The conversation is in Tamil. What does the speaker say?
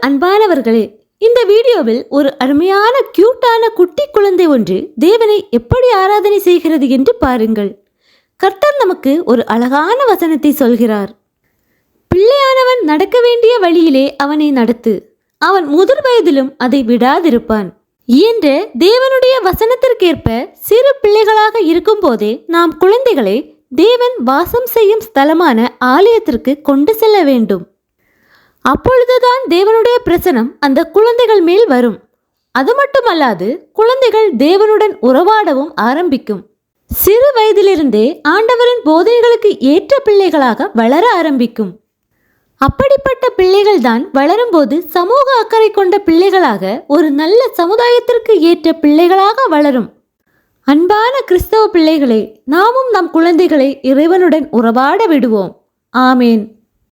அன்பானவர்களே, இந்த வீடியோவில் ஒரு அருமையான கியூட்டான குட்டி குழந்தை ஒன்று தேவனை எப்படி ஆராதனை செய்கிறது என்று பாருங்கள். கர்த்தர் நமக்கு ஒரு அழகான வசனத்தை சொல்கிறார். பிள்ளையானவன் நடக்க வேண்டிய வழியிலே அவனை நடத்து, அவன் முதிர் வயதிலும் அதை விடாதிருப்பான் என்ற தேவனுடைய வசனத்திற்கேற்ப சிறு பிள்ளைகளாக இருக்கும் போதே நாம் குழந்தைகளை தேவன் வாசம் செய்யும் ஸ்தலமான ஆலயத்திற்கு கொண்டு செல்ல வேண்டும். அப்பொழுதுதான் தேவனுடைய பிரசனம் அந்த குழந்தைகள் மேல் வரும். அது மட்டுமல்லாது குழந்தைகள் தேவனுடன் உறவாடவும் ஆரம்பிக்கும். சிறு வயதிலிருந்தே ஆண்டவரின் போதனைகளுக்கு ஏற்ற பிள்ளைகளாக வளர ஆரம்பிக்கும். அப்படிப்பட்ட பிள்ளைகள்தான் வளரும்போது சமூக அக்கறை கொண்ட பிள்ளைகளாக ஒரு நல்ல சமுதாயத்திற்கு ஏற்ற பிள்ளைகளாக வளரும். அன்பான கிறிஸ்தவ பிள்ளைகளே, நாமும் நம் குழந்தைகளை இறைவனுடன் உறவாட விடுவோம். ஆமேன்.